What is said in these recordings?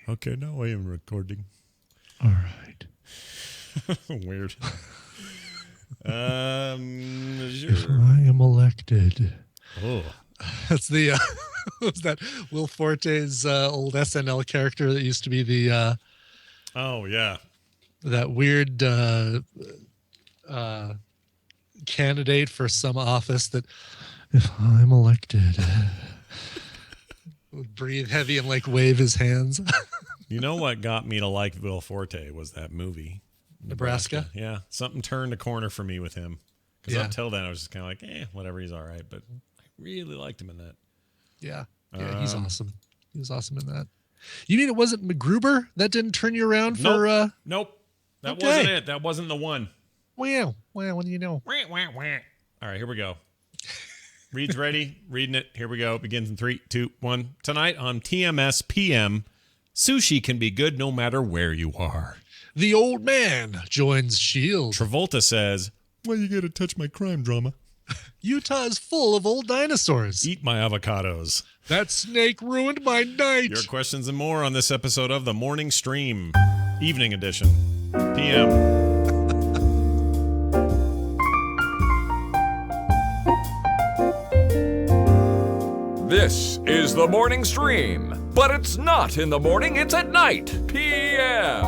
Okay, now I am recording. All right. Weird. If I am elected. Oh. That's the was that Will Forte's old SNL character that used to be the Oh, yeah. that weird candidate for some office that if I'm elected would breathe heavy and like wave his hands. You know what got me to like Will Forte was that movie. Nebraska? Yeah. Something turned a corner for me with him. Because Yeah. until then, I was just kind of like, whatever, he's all right. But I really liked him in that. Yeah. Yeah, he's awesome. He was awesome in that. You mean it wasn't MacGruber that didn't turn you around for Nope. That Okay. wasn't it. That wasn't the one. Well, what do you know? All right, here we go. Reed's ready. Reading it. Here we go. It begins in 3, 2, 1. Tonight on TMSPM, sushi can be good no matter where you are. The old man joins S.H.I.E.L.D. Travolta says, why you gotta touch my crime drama? Utah is full of old dinosaurs. Eat my avocados. That snake ruined my night. Your questions and more on this episode of The Morning Stream, Evening Edition, PM. This is the morning stream, but it's not in the morning, it's at night, PM.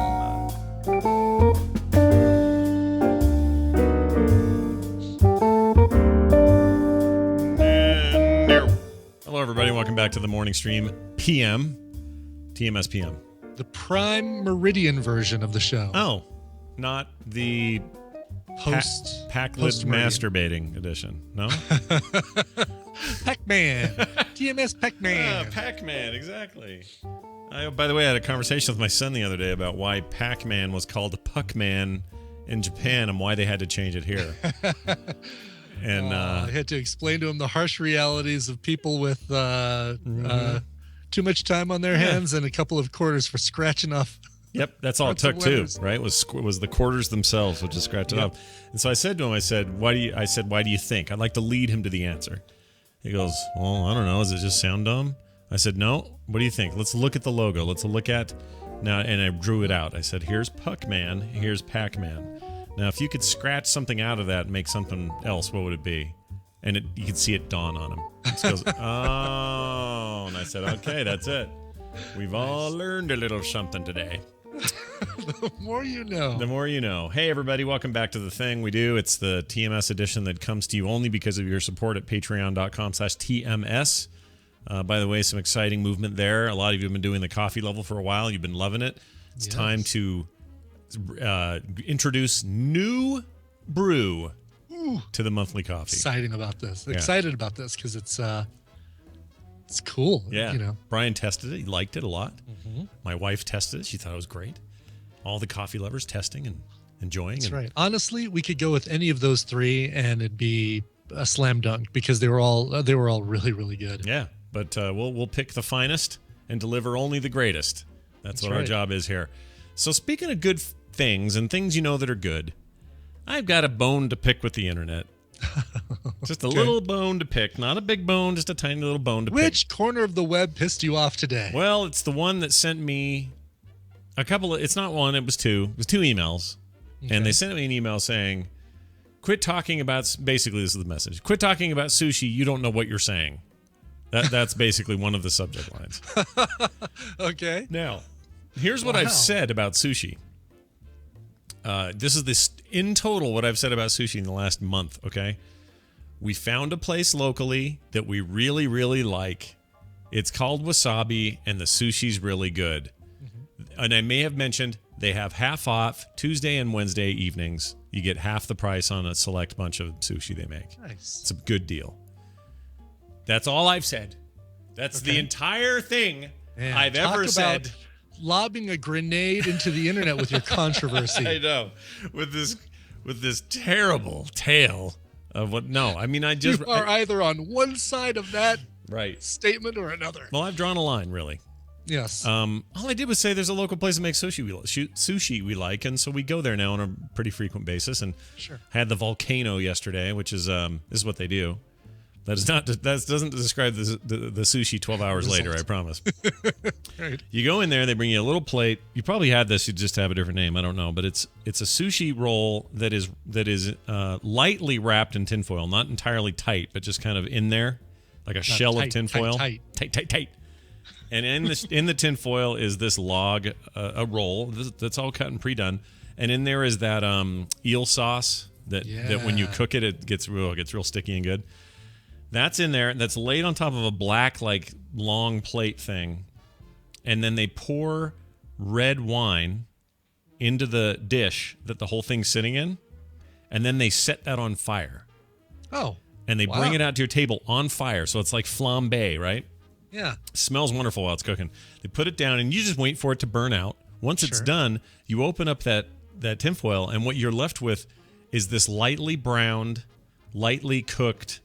Hello, everybody. Welcome back to The Morning Stream, PM, TMSPM. The prime meridian version of the show. Oh, not the Pac-Lid masturbating edition. No? Pac-Man. TMS Pac-Man. Pac-Man, exactly. By the way, I had a conversation with my son the other day about why Pac-Man was called Puck-Man in Japan and why they had to change it here. And I had to explain to him the harsh realities of people with too much time on their hands and a couple of quarters for scratching off. Yep, that's all it took too, right? Was the quarters themselves would just scratch it up. And so I said to him, why do you think? I'd like to lead him to the answer. He goes, well, I don't know. Does it just sound dumb? I said, no. What do you think? Let's look at the logo. Let's look at now. And I drew it out. I said, here's Puck-Man. Here's Pac-Man. Now, if you could scratch something out of that and make something else, what would it be? And you could see it dawn on him. He goes, oh. And I said, okay, that's it. We've all learned a little something today. The more you know. The more you know. Hey, everybody. Welcome back to The Thing We Do. It's the TMS edition that comes to you only because of your support at patreon.com/TMS. By the way, some exciting movement there. A lot of you have been doing the coffee level for a while. You've been loving it. It's time to introduce new brew to the monthly coffee. Excited about this because it's cool. Yeah. You know. Brian tested it. He liked it a lot. Mm-hmm. My wife tested it. She thought it was great. All the coffee lovers testing and enjoying. That's right. Honestly, we could go with any of those three and it'd be a slam dunk because they were all really, really good. Yeah. But we'll pick the finest and deliver only the greatest. That's what our job is here. So speaking of good things and things you know that are good, I've got a bone to pick with the internet. Just a little bone to pick. Not a big bone, just a tiny little bone to pick. Which corner of the web pissed you off today? Well, it's the one that sent me a couple of... It's not one, it was two. It was two emails. Okay. And they sent me an email saying, quit talking about... Basically, this is the message. Quit talking about sushi. You don't know what you're saying. That's basically one of the subject lines. Okay. Now, here's what I've said about sushi. This is in total what I've said about sushi in the last month, okay? We found a place locally that we really, really like. It's called Wasabi, and the sushi's really good. Mm-hmm. And I may have mentioned they have half off Tuesday and Wednesday evenings. You get half the price on a select bunch of sushi they make. Nice. It's a good deal. That's all I've said. That's the entire thing I've ever said. Lobbing a grenade into the internet with your controversy. I know. With this terrible tale of what... No, I mean, you are either on one side of that right statement or another. Well, I've drawn a line, really. Yes. All I did was say there's a local place that makes sushi we like, and so we go there now on a pretty frequent basis. And had the Volcano yesterday, which is this is what they do. That doesn't describe the sushi 12 hours later, I promise. Right. You go in there, they bring you a little plate. You probably had this, you just have a different name. I don't know, but it's a sushi roll that is lightly wrapped in tinfoil, not entirely tight, but just kind of in there, like a shell of tinfoil. Tight. And in the tinfoil is this log, a roll that's all cut and pre-done, and in there is that eel sauce that when you cook it, it gets real sticky and good. That's in there. That's laid on top of a black, like, long plate thing. And then they pour red wine into the dish that the whole thing's sitting in. And then they set that on fire. Oh. And they bring it out to your table on fire. So it's like flambe, right? Yeah. It smells wonderful while it's cooking. They put it down, and you just wait for it to burn out. Once it's done, you open up that tinfoil, and what you're left with is this lightly browned, lightly cooked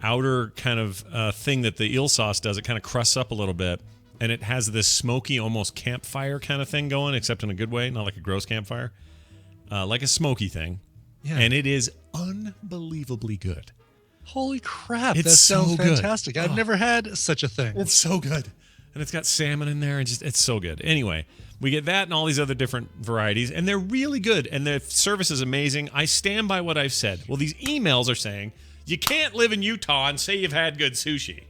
outer kind of thing that the eel sauce does. It kind of crusts up a little bit, and it has this smoky, almost campfire kind of thing going, except in a good way, not like a gross campfire, like a smoky thing. Yeah. And it is unbelievably good. Holy crap, that sounds so good. fantastic. I've never had such a thing. It's so good. And it's got salmon in there, and it's so good. Anyway, we get that and all these other different varieties, and they're really good, and the service is amazing. I stand by what I've said. Well, these emails are saying, you can't live in Utah and say you've had good sushi.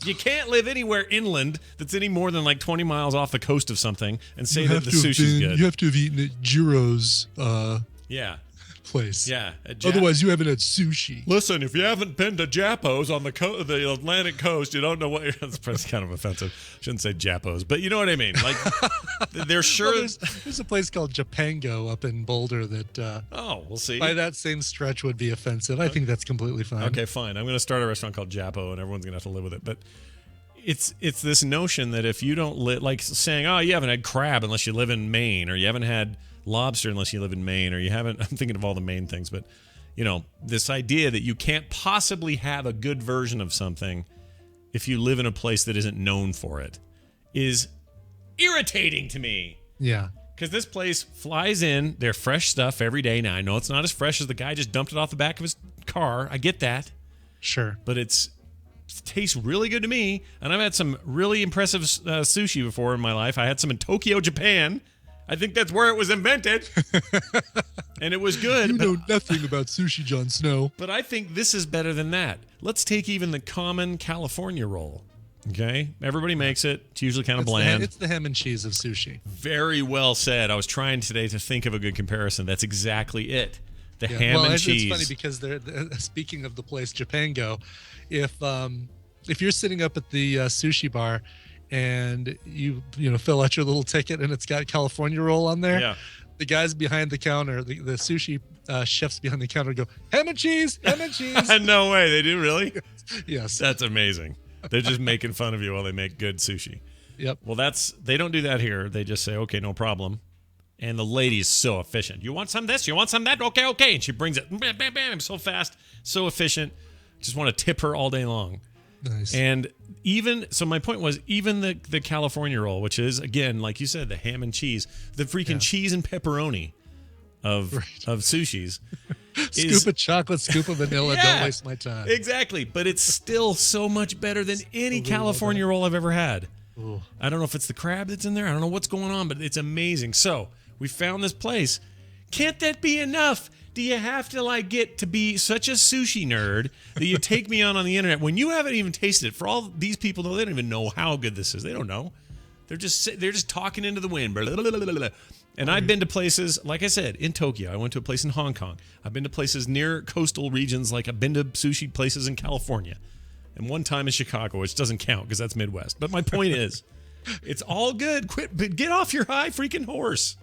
You can't live anywhere inland that's any more than like 20 miles off the coast of something and say that the sushi's good. You have to have eaten at Jiro's place. Yeah. Otherwise, you haven't had sushi. Listen, if you haven't been to Japos on the Atlantic coast, you don't know what that's kind of offensive. Shouldn't say Japos, but you know what I mean. Like, they're sure. Well, there's a place called Japango up in Boulder that. We'll see. By that same stretch would be offensive. I think that's completely fine. Okay, fine. I'm going to start a restaurant called Japo, and everyone's going to have to live with it. But it's this notion that if you don't live, like saying, oh, you haven't had crab unless you live in Maine, or you haven't had lobster unless you live in Maine, or you haven't. I'm thinking of all the Maine things, but this idea that you can't possibly have a good version of something if you live in a place that isn't known for it is irritating to me. Yeah. Because this place flies in their fresh stuff every day. Now, I know it's not as fresh as the guy just dumped it off the back of his car. I get that. Sure. But it tastes really good to me. And I've had some really impressive sushi before in my life. I had some in Tokyo, Japan. I think that's where it was invented. And it was good. You know nothing about sushi, Jon Snow. But I think this is better than that. Let's take even the common California roll. Okay? Everybody makes it. It's usually kind of bland. It's the ham and cheese of sushi. Very well said. I was trying today to think of a good comparison. That's exactly it. The ham and cheese. It's funny because speaking of the place Japango, if you're sitting up at the sushi bar and you fill out your little ticket and it's got California roll on there, yeah. The guys behind the counter, the sushi chefs behind the counter go, ham and cheese, ham and cheese. No way. They do really? Yes. That's amazing. They're just making fun of you while they make good sushi. Yep. Well, they don't do that here. They just say, okay, no problem. And the lady is so efficient. You want some of this? You want some of that? Okay. And she brings it, bam, bam, bam, so fast, so efficient. Just want to tip her all day long. Nice. And so my point was, even the California roll, which is, again, like you said, the ham and cheese, the freaking cheese and pepperoni of sushis. Scoop of chocolate, scoop of vanilla, don't waste my time. Exactly. But it's still so much better than any California roll I've ever had. Ooh. I don't know if it's the crab that's in there. I don't know what's going on, but it's amazing. So we found this place. Can't that be enough? Do you have to get to be such a sushi nerd that you take me on the internet when you haven't even tasted it? For all these people, they don't even know how good this is. They don't know. They're just talking into the wind. And I've been to places, like I said, in Tokyo. I went to a place in Hong Kong. I've been to places near coastal regions, like I've been to sushi places in California. And one time in Chicago, which doesn't count because that's Midwest. But my point is, it's all good. Get off your high freaking horse.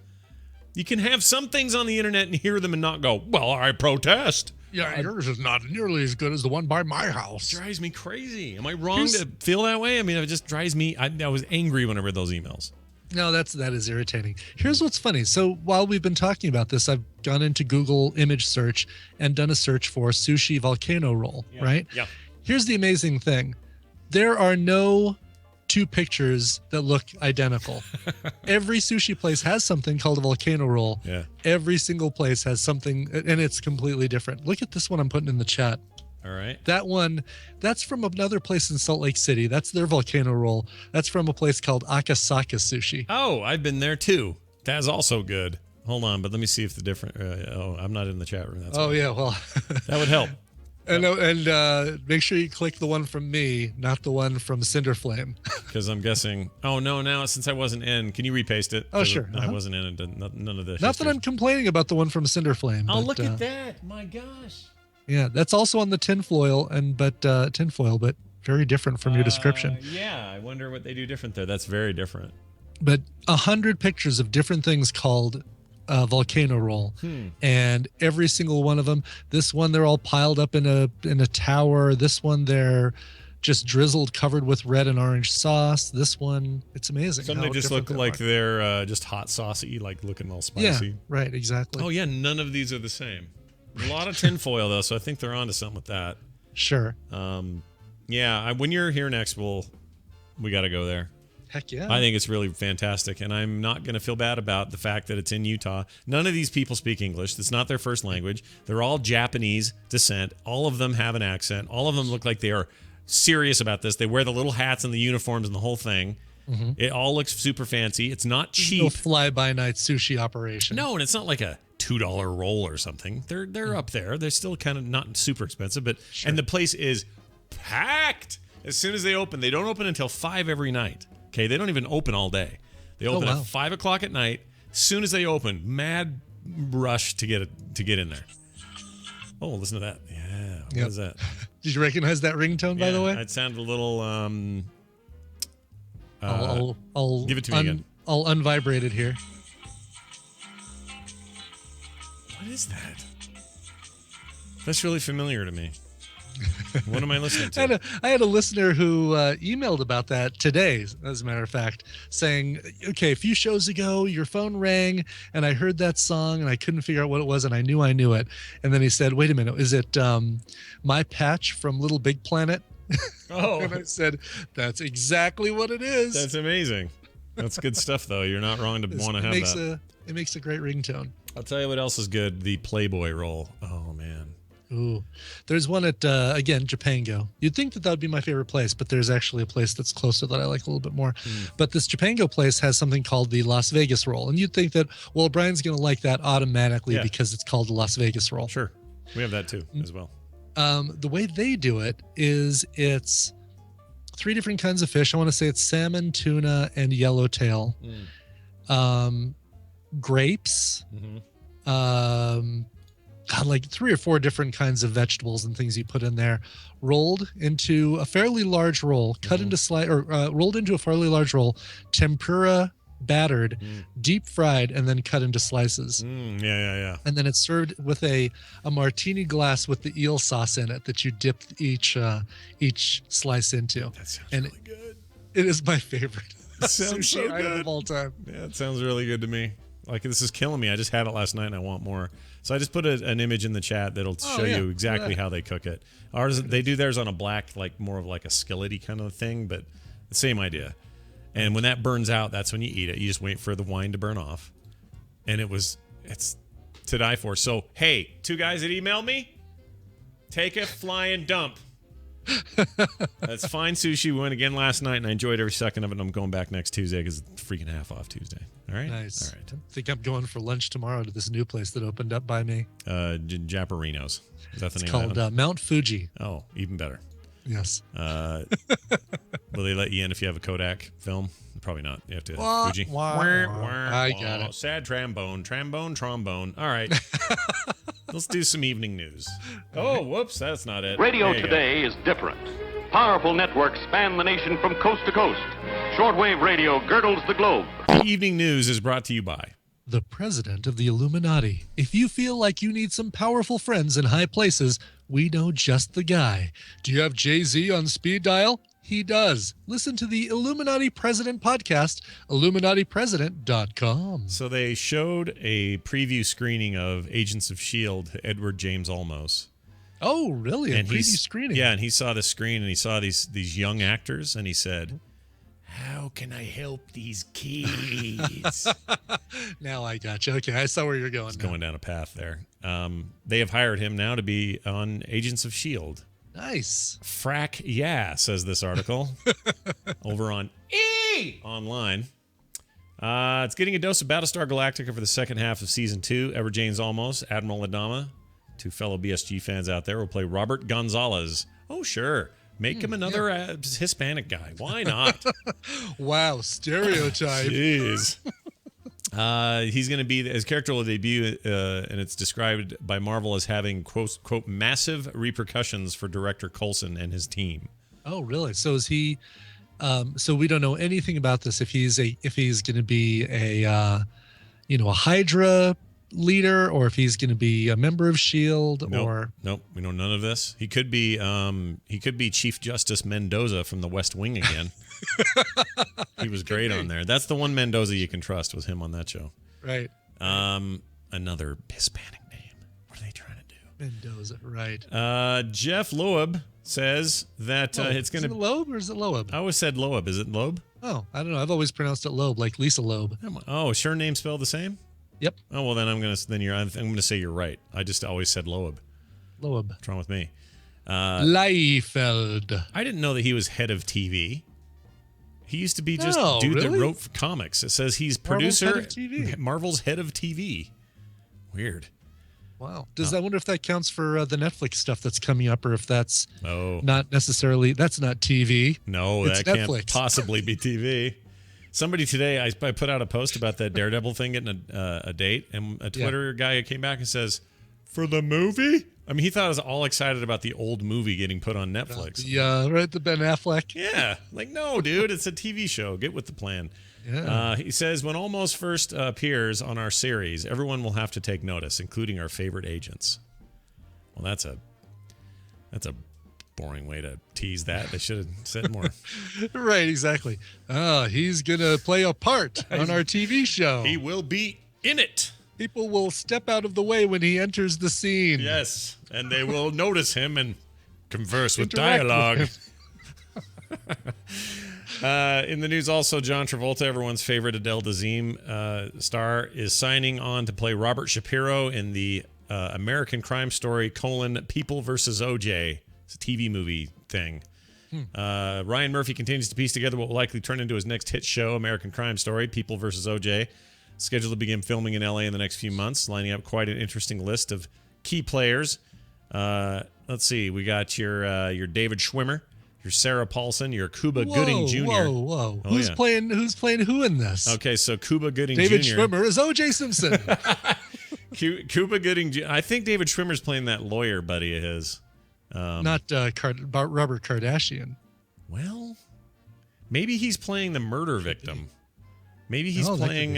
You can have some things on the internet and hear them and not go, well, I protest. Yeah, yours is not nearly as good as the one by my house. It drives me crazy. Am I wrong to feel that way? I mean, it just drives me. I was angry when I read those emails. No, that is irritating. Here's what's funny. So while we've been talking about this, I've gone into Google image search and done a search for sushi volcano roll, right? Yeah. Here's the amazing thing. There are no two pictures that look identical. Every sushi place has something called a volcano roll. Yeah. Every single place has something, and it's completely different. Look at this one I'm putting in the chat. All right. That one, that's from another place in Salt Lake City. That's their volcano roll. That's from a place called Akasaka Sushi. Oh, I've been there too. That's also good. Hold on, but let me see if the different. I'm not in the chat room. That's yeah, well, that would help. And make sure you click the one from me, not the one from Cinderflame. Because I'm guessing. Oh no! Now since I wasn't in, can you repaste it? Oh sure. I wasn't in it. None of the. Not that I'm complaining about the one from Cinderflame. Oh, look at that! My gosh. Yeah, that's also on the tinfoil, but very different from your description. Yeah, I wonder what they do different there. That's very different. But 100 pictures of different things called volcano roll, and every single one of them. This one, they're all piled up in a tower. This one, they're just drizzled, covered with red and orange sauce. This one, it's amazing. Some they just look like they're just hot saucy, like looking all spicy. Yeah, right, exactly. Oh yeah, none of these are the same. A lot of tinfoil though, so I think they're onto something with that. Sure. Yeah, when you're here next, we got to go there. Heck yeah. I think it's really fantastic, and I'm not going to feel bad about the fact that it's in Utah. None of these people speak English. It's not their first language. They're all Japanese descent. All of them have an accent. All of them look like they are serious about this. They wear the little hats and the uniforms and the whole thing. Mm-hmm. It all looks super fancy. It's not cheap. No fly-by-night sushi operation. No, and it's not like a $2 roll or something. They're up there. They're still kind of not super expensive, but sure. And the place is packed. As soon as they open, they don't open until 5 every night. Okay, they don't even open all day. They open at 5 o'clock at night. As soon as they open, mad rush to get in there. Oh, listen to that. Yeah, what is that? Did you recognize that ringtone, by the way? It sounded a little. I'll give it to me again. I'll unvibrate it here. What is that? That's really familiar to me. What am I listening to? I had a listener who emailed about that today, as a matter of fact, saying, okay, a few shows ago, your phone rang and I heard that song and I couldn't figure out what it was and I knew it. And then he said, wait a minute, is it My Patch from Little Big Planet? Oh. And I said, that's exactly what it is. That's amazing. That's good stuff, though. You're not wrong to want to have that. It makes a great ringtone. I'll tell you what else is good. The Playboy roll. Oh, man. Ooh, there's one at, again, Japango. You'd think that would be my favorite place, but there's actually a place that's closer that I like a little bit more. But this Japango place has something called the Las Vegas roll. And you'd think that, well, Brian's going to like that automatically because it's called the Las Vegas roll. Sure. We have that too, as well. The way they do it is it's 3 different kinds of fish. I want to say it's salmon, tuna, and yellowtail. Grapes. Like 3 or 4 different kinds of vegetables and things you put in there, rolled into a fairly large roll, cut into rolled into a fairly large roll, tempura battered, deep fried, and then cut into slices. Yeah. And then it's served with a martini glass with the eel sauce in it that you dip each slice into. That sounds really good. It is my favorite sushi item of all time. Yeah, it sounds really good to me. Like, this is killing me. I just had it last night and I want more. So I just put an image in the chat that'll show you exactly how they cook it. Ours, they do theirs on a black, like more of like a skillety kind of thing, but the same idea. And when that burns out, that's when you eat it. You just wait for the wine to burn off. And it's to die for. So, hey, 2 guys that emailed me, take a flying dump. That's fine sushi. We went again last night, and I enjoyed every second of it. And I'm going back next Tuesday because it's freaking half off Tuesday. All right, nice. All right. I think I'm going for lunch tomorrow to this new place that opened up by me. Japarinos. Is that the name? It's called Mount Fuji. Oh, even better. Yes. Will they let you in if you have a Kodak film? Probably not. You have to have Fuji. I got it. Sad trombone. All right. Let's do some evening news. Oh, whoops, that's not it. Radio today is different. Powerful networks span the nation from coast to coast. Shortwave radio girdles the globe. Evening news is brought to you by the president of the Illuminati. If you feel like you need some powerful friends in high places, we know just the guy. Do you have Jay-Z on speed dial? He does. Listen to the Illuminati President podcast, IlluminatiPresident.com. So they showed a preview screening of Agents of S.H.I.E.L.D., Edward James Olmos. Oh, really? A preview screening? Yeah, and he saw the screen and he saw these young actors and he said, how can I help these kids? Now I got you. Okay, I saw where you're going. Going down a path there. They have hired him now to be on Agents of S.H.I.E.L.D. Nice. Frack yeah, says this article over on online. It's getting a dose of Battlestar Galactica for the second half of season 2. Ever Jane's Almost, Admiral Adama, two fellow BSG fans out there will play Robert Gonzalez. Oh, sure. Make him another Hispanic guy. Why not? Wow, stereotype. Jeez. He's going to be, his character will debut, and it's described by Marvel as having, quote, massive repercussions for director Coulson and his team. Oh, really? So is he, so we don't know anything about this. If he's going to be a Hydra leader, or if he's going to be a member of S.H.I.E.L.D. Nope, we know none of this. He could be Chief Justice Mendoza from The West Wing again. He was great on there. That's the one Mendoza you can trust, was him on that show. Right. Another Hispanic name. What are they trying to do? Mendoza, right. Jeff Loeb says that it's going to... Is it Loeb or is it Loeb? I always said Loeb. Is it Loeb? Oh, I don't know. I've always pronounced it Loeb, like Lisa Loeb. Oh, is her name spelled the same? Yep. Oh, well, then I'm going to say you're right. I just always said Loeb. Loeb. What's wrong with me? Liefeld. I didn't know that he was head of TV. He used to be just dude that wrote for comics. It says he's producer, Marvel's head of TV. Weird. Wow. I wonder if that counts for the Netflix stuff that's coming up, or if that's not necessarily, that's not TV. No, it's that Netflix. Can't possibly be TV. Somebody today, I put out a post about that Daredevil thing getting a date, and a Twitter guy came back and says, for the movie? I mean, he thought I was all excited about the old movie getting put on Netflix. Yeah, right, the Ben Affleck. Yeah, like, no, dude, it's a TV show. Get with the plan. Yeah. He says, when Almost first appears on our series, everyone will have to take notice, including our favorite agents. Well, that's a boring way to tease that. They should have said more. Right, exactly. He's going to play a part on our TV show. He will be in it. People will step out of the way when he enters the scene. Yes, and they will notice him and converse with dialogue. In the news also, John Travolta, everyone's favorite Adele Dazeem star, is signing on to play Robert Shapiro in the American Crime Story, People vs. O.J. It's a TV movie thing. Ryan Murphy continues to piece together what will likely turn into his next hit show, American Crime Story, People vs. O.J., scheduled to begin filming in L.A. in the next few months, lining up quite an interesting list of key players. Let's see. We got your David Schwimmer, your Sarah Paulson, your Cuba Gooding Jr. Whoa. Who's playing who in this? Okay, so Cuba Gooding David Jr. Schwimmer is O.J. Simpson. Cuba Gooding Jr. I think David Schwimmer's playing that lawyer buddy of his. Not Robert Kardashian. Well, maybe he's playing the murder victim. Maybe he's playing,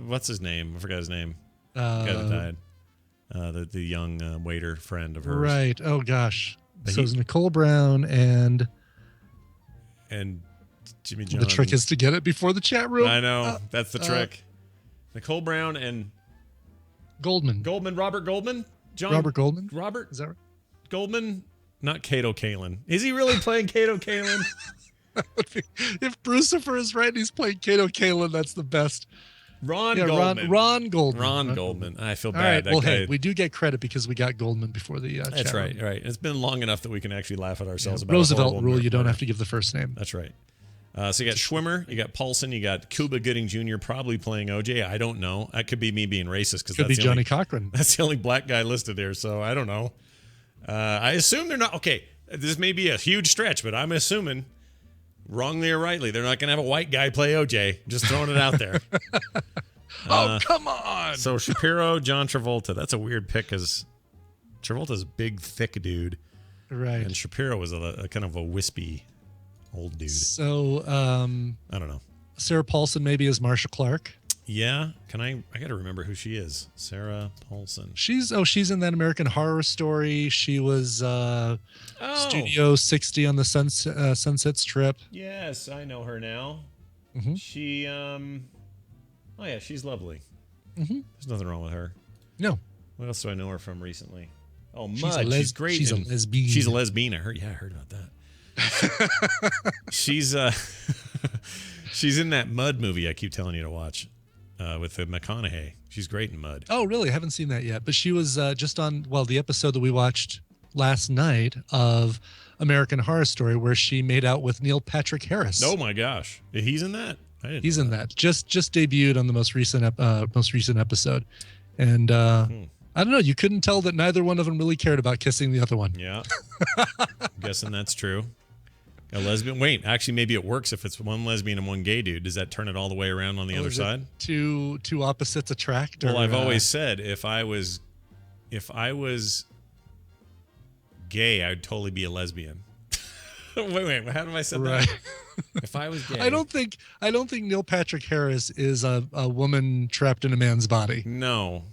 what's his name? I forgot his name. The guy that died. The young waiter friend of hers. Right. Oh, gosh. So it's Nicole Brown and Jimmy John. The trick is to get it before the chat room. I know. That's the trick. Nicole Brown and Goldman. Robert Goldman? Robert Goldman? Robert? Is that right? Goldman? Not Kato Kalin. Is he really playing Kato Kalin? If Brucifer is right and he's playing Kato Kalin, that's the best. Ron Goldman. Ron Goldman. Ron Goldman. I feel bad. All right. Hey, we do get credit because we got Goldman before the chat. That's right. Right. It's been long enough that we can actually laugh at ourselves about Roosevelt rule. You don't have to give the first name. That's right. So you got Schwimmer, you got Paulson, you got Cuba Gooding Jr. probably playing OJ. I don't know. That could be me being racist because could be Johnny Cochran. That's the only black guy listed here, so I don't know. I assume they're not. Okay, this may be a huge stretch, but I'm assuming, wrongly or rightly, they're not going to have a white guy play OJ. Just throwing it out there. Oh, come on. So Shapiro, John Travolta. That's a weird pick because Travolta's a big, thick dude. Right. And Shapiro was a kind of a wispy old dude. So, I don't know. Sarah Paulson maybe is Marsha Clark. Yeah. I got to remember who she is. Sarah Paulson. She's in that American Horror Story. She was Studio 60 on the Sunset Strip. Yes, I know her now. Mm-hmm. She, oh yeah, she's lovely. Mm-hmm. There's nothing wrong with her. No. What else do I know her from recently? Oh, Mud. She's great. She's a lesbian. She's a lesbian. I heard about that. She's she's in that Mud movie I keep telling you to watch with McConaughey. She's great in Mud. Oh, really? I haven't seen that yet. But she was just on the episode that we watched last night of American Horror Story, where she made out with Neil Patrick Harris. Oh my gosh, he's in that. He's in that. Just debuted on the most recent episode, and I don't know. You couldn't tell that neither one of them really cared about kissing the other one. Yeah, I'm guessing that's true. A lesbian. Wait, actually, maybe it works if it's one lesbian and one gay dude. Does that turn it all the way around on the other side? Two opposites attract. Well, I've always said if I was gay, I'd totally be a lesbian. wait, how did I say that? If I was gay, I don't think Neil Patrick Harris is a woman trapped in a man's body. No.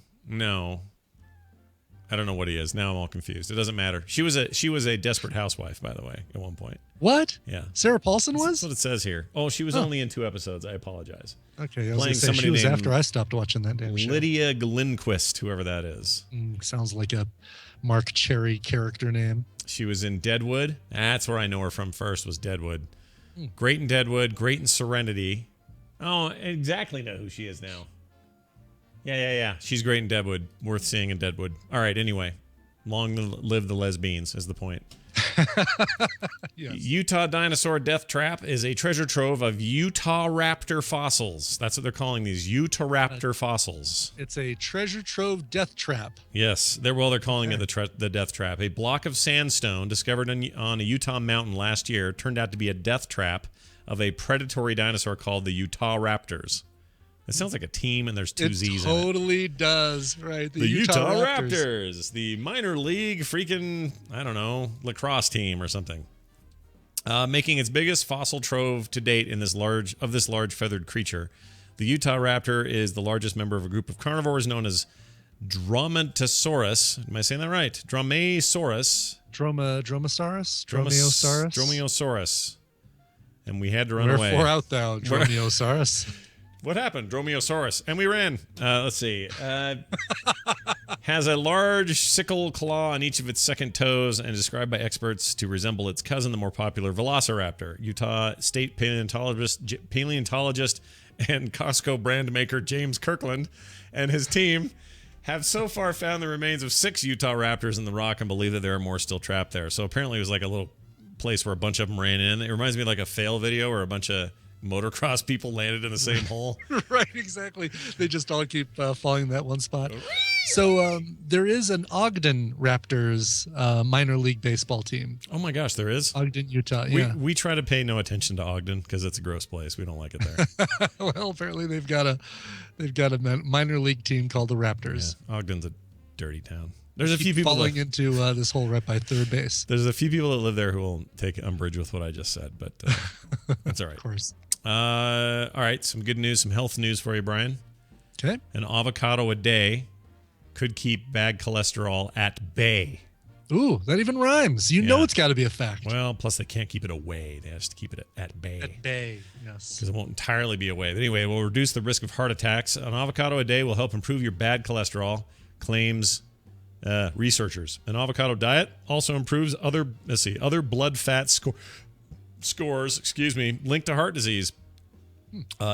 I don't know what he is. Now I'm all confused. It doesn't matter. She was a desperate housewife, by the way, at one point. What? Yeah. Sarah Paulson was? That's what it says here. Oh, she was only in 2 episodes. I apologize. Okay, I was going to say she was after I stopped watching that damn show. Lydia Lindquist, whoever that is. Sounds like a Mark Cherry character name. She was in Deadwood. That's where I know her from first, was Deadwood. Great in Deadwood, great in Serenity. Oh, I exactly know who she is now. Yeah. She's great in Deadwood. Worth seeing in Deadwood. All right, anyway. Long live the lesbians is the point. Yes. Utah Dinosaur Death Trap is a treasure trove of Utah raptor fossils. That's what they're calling these, Utah raptor fossils. It's a treasure trove death trap. Yes, they're calling it the death trap. A block of sandstone discovered on a Utah mountain last year turned out to be a death trap of a predatory dinosaur called the Utah raptors. It sounds like a team, and there's 2 Z's in it. It totally does, right? The Utah Raptors, the minor league freaking, I don't know, lacrosse team or something. Making its biggest fossil trove to date in this large feathered creature. The Utah Raptor is the largest member of a group of carnivores known as Dromaeosaurus. Am I saying that right? Dromaeosaurus. Dromaeosaurus. And we had to run away. Wherefore out thou, Dromaeosaurus? What happened? Dromaeosaurus. And we ran. Let's see. Has a large sickle claw on each of its second toes and is described by experts to resemble its cousin, the more popular Velociraptor. Utah state paleontologist and Costco brand maker James Kirkland and his team have so far found the remains of 6 Utah raptors in the rock and believe that there are more still trapped there. So apparently it was like a little place where a bunch of them ran in. It reminds me of like a fail video where a bunch of motocross people landed in the same hole. Right, exactly. They just all keep falling in that one spot. So there is an Ogden Raptors minor league baseball team. Oh my gosh, there is? Ogden, Utah, yeah. We try to pay no attention to Ogden because it's a gross place. We don't like it there. Well, apparently they've got a minor league team called the Raptors. Yeah, Ogden's a dirty town. There's a few people falling into this hole right by third base. There's a few people that live there who will take umbrage with what I just said, but that's all right. Of course. All right, some good news, some health news for you, Brian. Okay. An avocado a day could keep bad cholesterol at bay. Ooh, that even rhymes. You know it's got to be a fact. Well, plus they can't keep it away. They have to keep it at bay. At bay, yes. Because it won't entirely be away. But anyway, it will reduce the risk of heart attacks. An avocado a day will help improve your bad cholesterol, claims researchers. An avocado diet also improves other blood fat scores, linked to heart disease.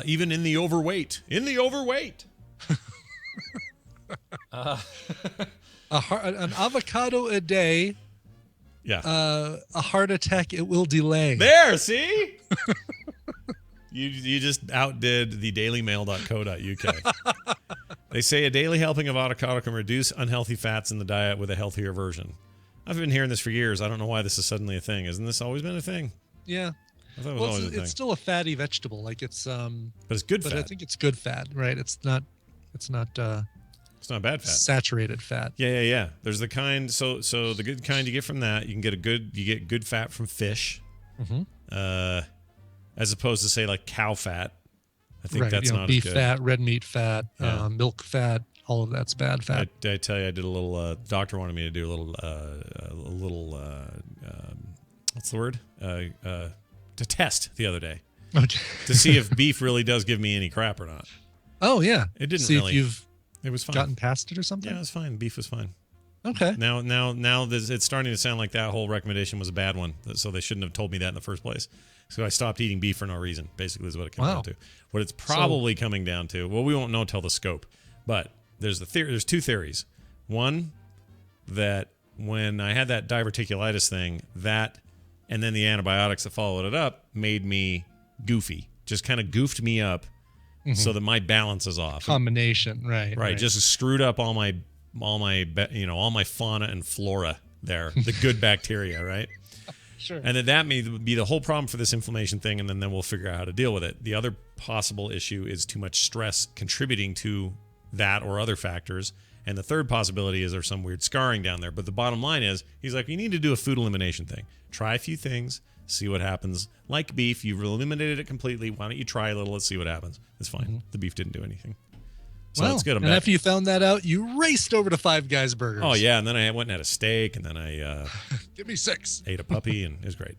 Even in the overweight. An avocado a day. Yeah. A heart attack it will delay. There, see? You just outdid the dailymail.co.uk. They say a daily helping of avocado can reduce unhealthy fats in the diet with a healthier version. I've been hearing this for years. I don't know why this is suddenly a thing. Hasn't this always been a thing? Yeah. I thought it was always a thing. It's still a fatty vegetable. Like it's but it's good fat. But I think it's good fat, right? It's not it's not bad fat. Saturated fat. Yeah. There's the kind so the good kind you get from that, you get good fat from fish. Mm-hmm. As opposed to say like cow fat. I think that's not beef as good. Fat, red meat fat, milk fat, all of that's bad fat. I tell you, I did a little. Doctor wanted me to do a little. What's the word? To test the other day, to see if beef really does give me any crap or not. Oh yeah, it didn't see really. If it was fine. Gotten past it or something. Yeah, it was fine. Beef was fine. Okay. Now, it's starting to sound like that whole recommendation was a bad one. So they shouldn't have told me that in the first place. So I stopped eating beef for no reason. Basically, is what it comes down to. What it's probably coming down to. Well, we won't know till the scope. But there's 2 theories. One, that when I had that diverticulitis thing, that and then the antibiotics that followed it up made me goofy. Just kind of goofed me up so that my balance is off. Combination, right. Just screwed up all my fauna and flora there, the good bacteria, right? Sure. And then that may be the whole problem for this inflammation thing, and then we'll figure out how to deal with it. The other possible issue is too much stress contributing to that or other factors. And the third possibility is there's some weird scarring down there. But the bottom line is, he's like, you need to do a food elimination thing. Try a few things, see what happens. Like beef, you've eliminated it completely. Why don't you try a little? Let's see what happens. It's fine. The beef didn't do anything. So well, it's good. and after you found that out, you raced over to Five Guys Burgers. Oh, yeah. And then I went and had a steak, and then I Give me 6. ate a puppy, and it was great.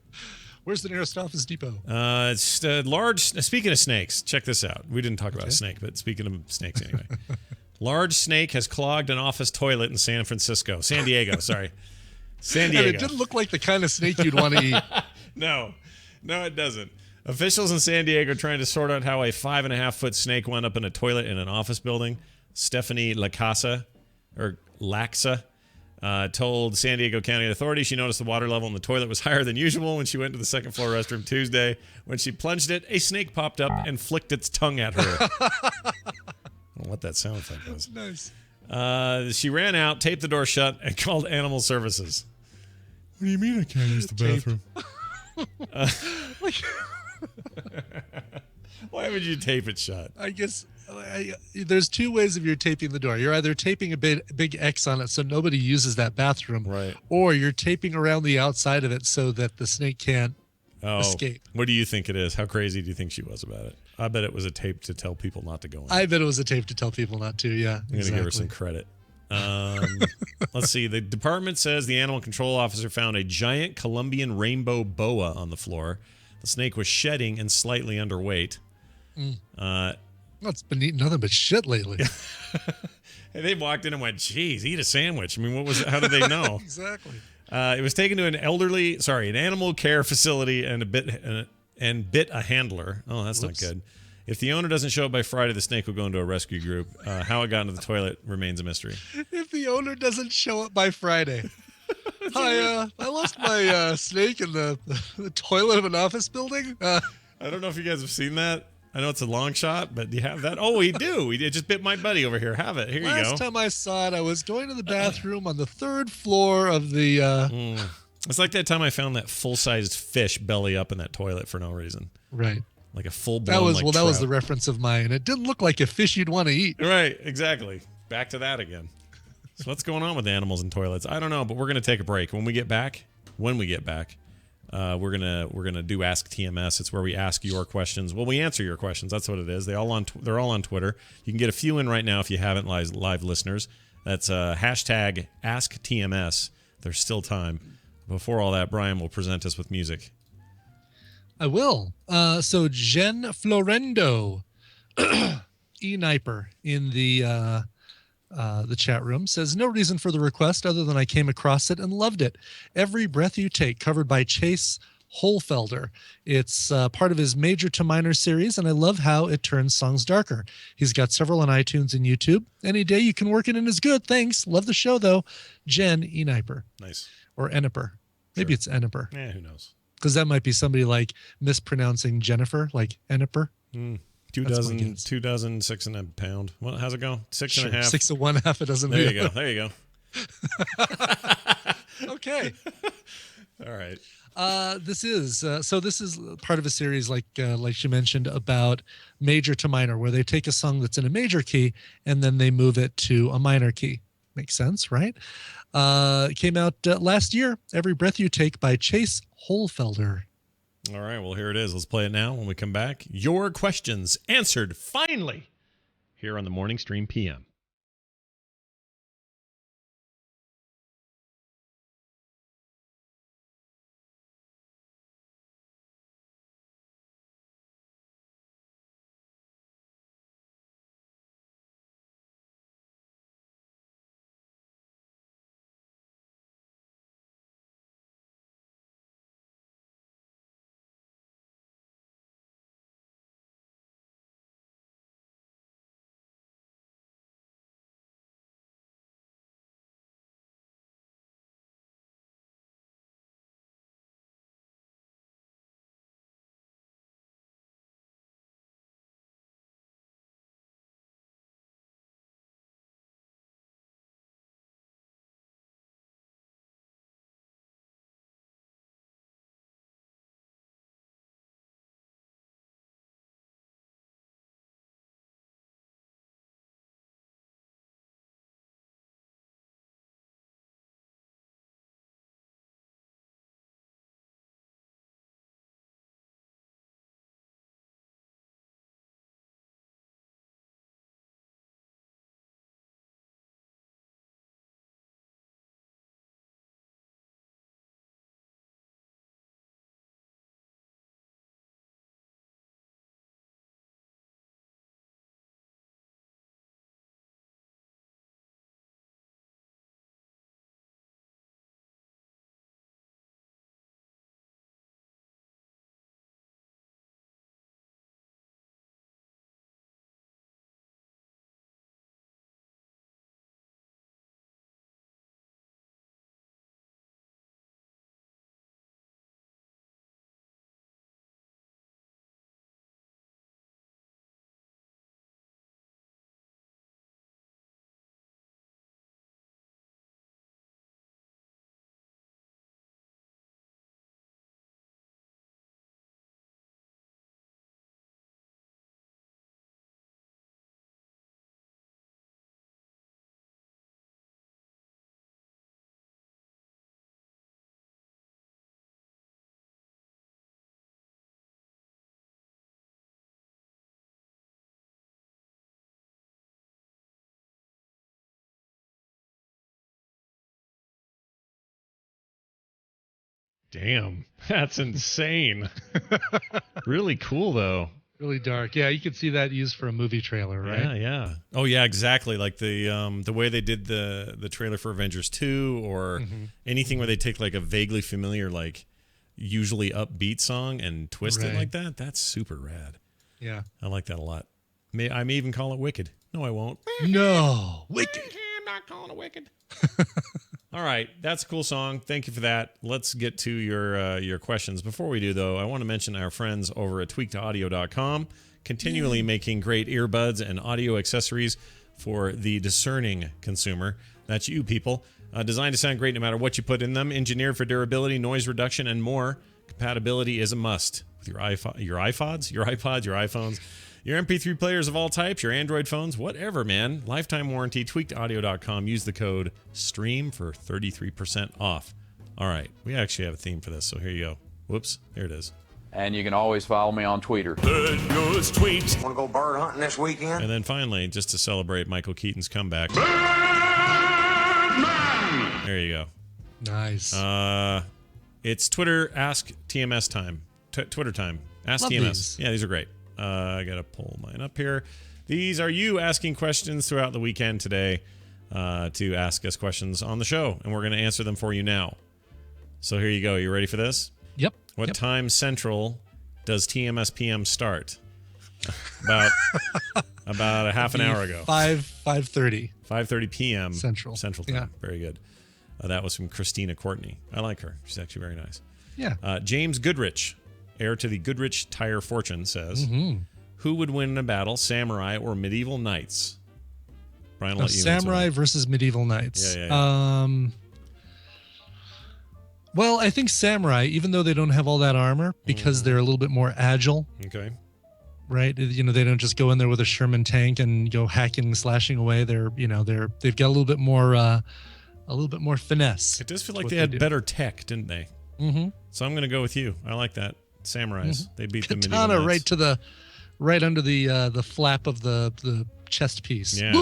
Where's the nearest Office Depot? It's large. Speaking of snakes, check this out. We didn't talk about a snake, but speaking of snakes anyway. Large snake has clogged an office toilet in San Diego. San Diego. And it didn't look like the kind of snake you'd want to eat. No, it doesn't. Officials in San Diego are trying to sort out how a 5.5-foot snake wound up in a toilet in an office building. Stephanie Laxa told San Diego County authorities she noticed the water level in the toilet was higher than usual when she went to the second floor restroom Tuesday. When she plunged it, a snake popped up and flicked its tongue at her. I don't know what that sound effect was. Nice. She ran out, taped the door shut, and called animal services. What do you mean I can't use the bathroom? Why would you tape it shut? I guess there's 2 ways of you taping the door. You're either taping a big X on it so nobody uses that bathroom, right? Or you're taping around the outside of it so that the snake can't escape. What do you think it is? How crazy do you think she was about it? I bet it was a tape to tell people not to go in. I bet it was a tape to tell people not to, yeah. I'm going to give her some credit. Let's see. The department says the animal control officer found a giant Colombian rainbow boa on the floor. The snake was shedding and slightly underweight. It's been eating nothing but shit lately. Hey, they walked in and went, geez, eat a sandwich. I mean, what was it? How did they know? Exactly. It was taken to an animal care facility and bit a handler. Oh, that's not good. If the owner doesn't show up by Friday, the snake will go into a rescue group. How it got into the toilet remains a mystery. If the owner doesn't show up by Friday. I lost my snake in the toilet of an office building. I don't know if you guys have seen that. I know it's a long shot, but do you have that? Oh, we do. It just bit my buddy over here. Have it. Here you go. Last time I saw it, I was going to the bathroom on the 3rd floor of the... It's like that time I found that full-sized fish belly up in that toilet for no reason. Right. Like a full-blown that was the reference of mine. It didn't look like a fish you'd want to eat. Right, exactly. Back to that again. So what's going on with animals in toilets? I don't know, but we're going to take a break. When we get back, we're gonna do Ask TMS. It's where we ask your questions. Well, we answer your questions. That's what it is. They're all on Twitter. You can get a few in right now if you haven't, live listeners. That's hashtag Ask TMS. There's still time. Before all that, Brian will present us with music. I will. So Jen Florendo, E-Niper in the chat room says, no reason for the request other than I came across it and loved it. Every Breath You Take, covered by Chase Holfelder. It's part of his Major to Minor series, and I love how it turns songs darker. He's got several on iTunes and YouTube. Any day you can work it in is good. Thanks. Love the show, though. Jen E-Niper. Nice. Or Eniper. Maybe it's Eniper. Yeah, who knows? Because that might be somebody like mispronouncing Jennifer, like Eniper. 2 dozen, 6 and a pound. Well, how's it go? 6 and a half. 6 of one, half a dozen. There you go. Okay. All right. This is part of a series like she mentioned about major to minor, where they take a song that's in a major key and then they move it to a minor key. Makes sense, right? It came out last year. Every Breath You Take by Chase Holfelder. All right, well, here it is. Let's play it now. When we come back, your questions answered finally here on the Morning Stream PM. Damn, that's insane. Really cool, though. Really dark. Yeah, you could see that used for a movie trailer, right? Yeah, yeah. Oh, yeah, exactly. Like the way they did the trailer for Avengers 2 or anything where they take like a vaguely familiar, like usually upbeat song and twist it like that. That's super rad. Yeah. I like that a lot. I may even call it Wicked. No, I won't. No, Wicked. I'm not calling it Wicked. All right, that's a cool song. Thank you for that. Let's get to your questions. Before we do, though, I want to mention our friends over at tweakedaudio.com, continually making great earbuds and audio accessories for the discerning consumer. That's you, people. Designed to sound great no matter what you put in them. Engineered for durability, noise reduction, and more. Compatibility is a must with your iPods, your iPhones, your MP3 players of all types, your Android phones, whatever, man. Lifetime warranty, tweakedaudio.com. Use the code STREAM for 33% off. All right, we actually have a theme for this, so here you go. Whoops, here it is. And you can always follow me on Twitter. Want to go bird hunting this weekend? And then finally, just to celebrate Michael Keaton's comeback. There you go. Nice. It's Twitter Ask TMS time. Twitter time. Ask Love TMS. these. Yeah, these are great. I got to pull mine up here. These are you asking questions throughout the weekend today to ask us questions on the show, and we're going to answer them for you now. So here you go. You ready for this? Yep. What time central does TMSPM start? About a half an hour ago. 5:30. 5:30 p.m. Central time. Yeah. Very good. That was from Christina Courtney. I like her. She's actually very nice. Yeah. James Goodrich, heir to the Goodrich Tire fortune, says, who would win in a battle, samurai or medieval knights? Brian, I'll let you answer Samurai that. versus medieval knights. Yeah. Well, I think samurai, even though they don't have all that armor, because they're a little bit more agile, Okay. right? You know, they don't just go in there with a Sherman tank and go hacking, slashing away. They've got a little bit more finesse. It does feel like they had better tech, didn't they? Mm-hmm. So I'm going to go with you. I like that. Samurais. They beat the medieval Katana knights. right under the flap of the chest piece. Yeah.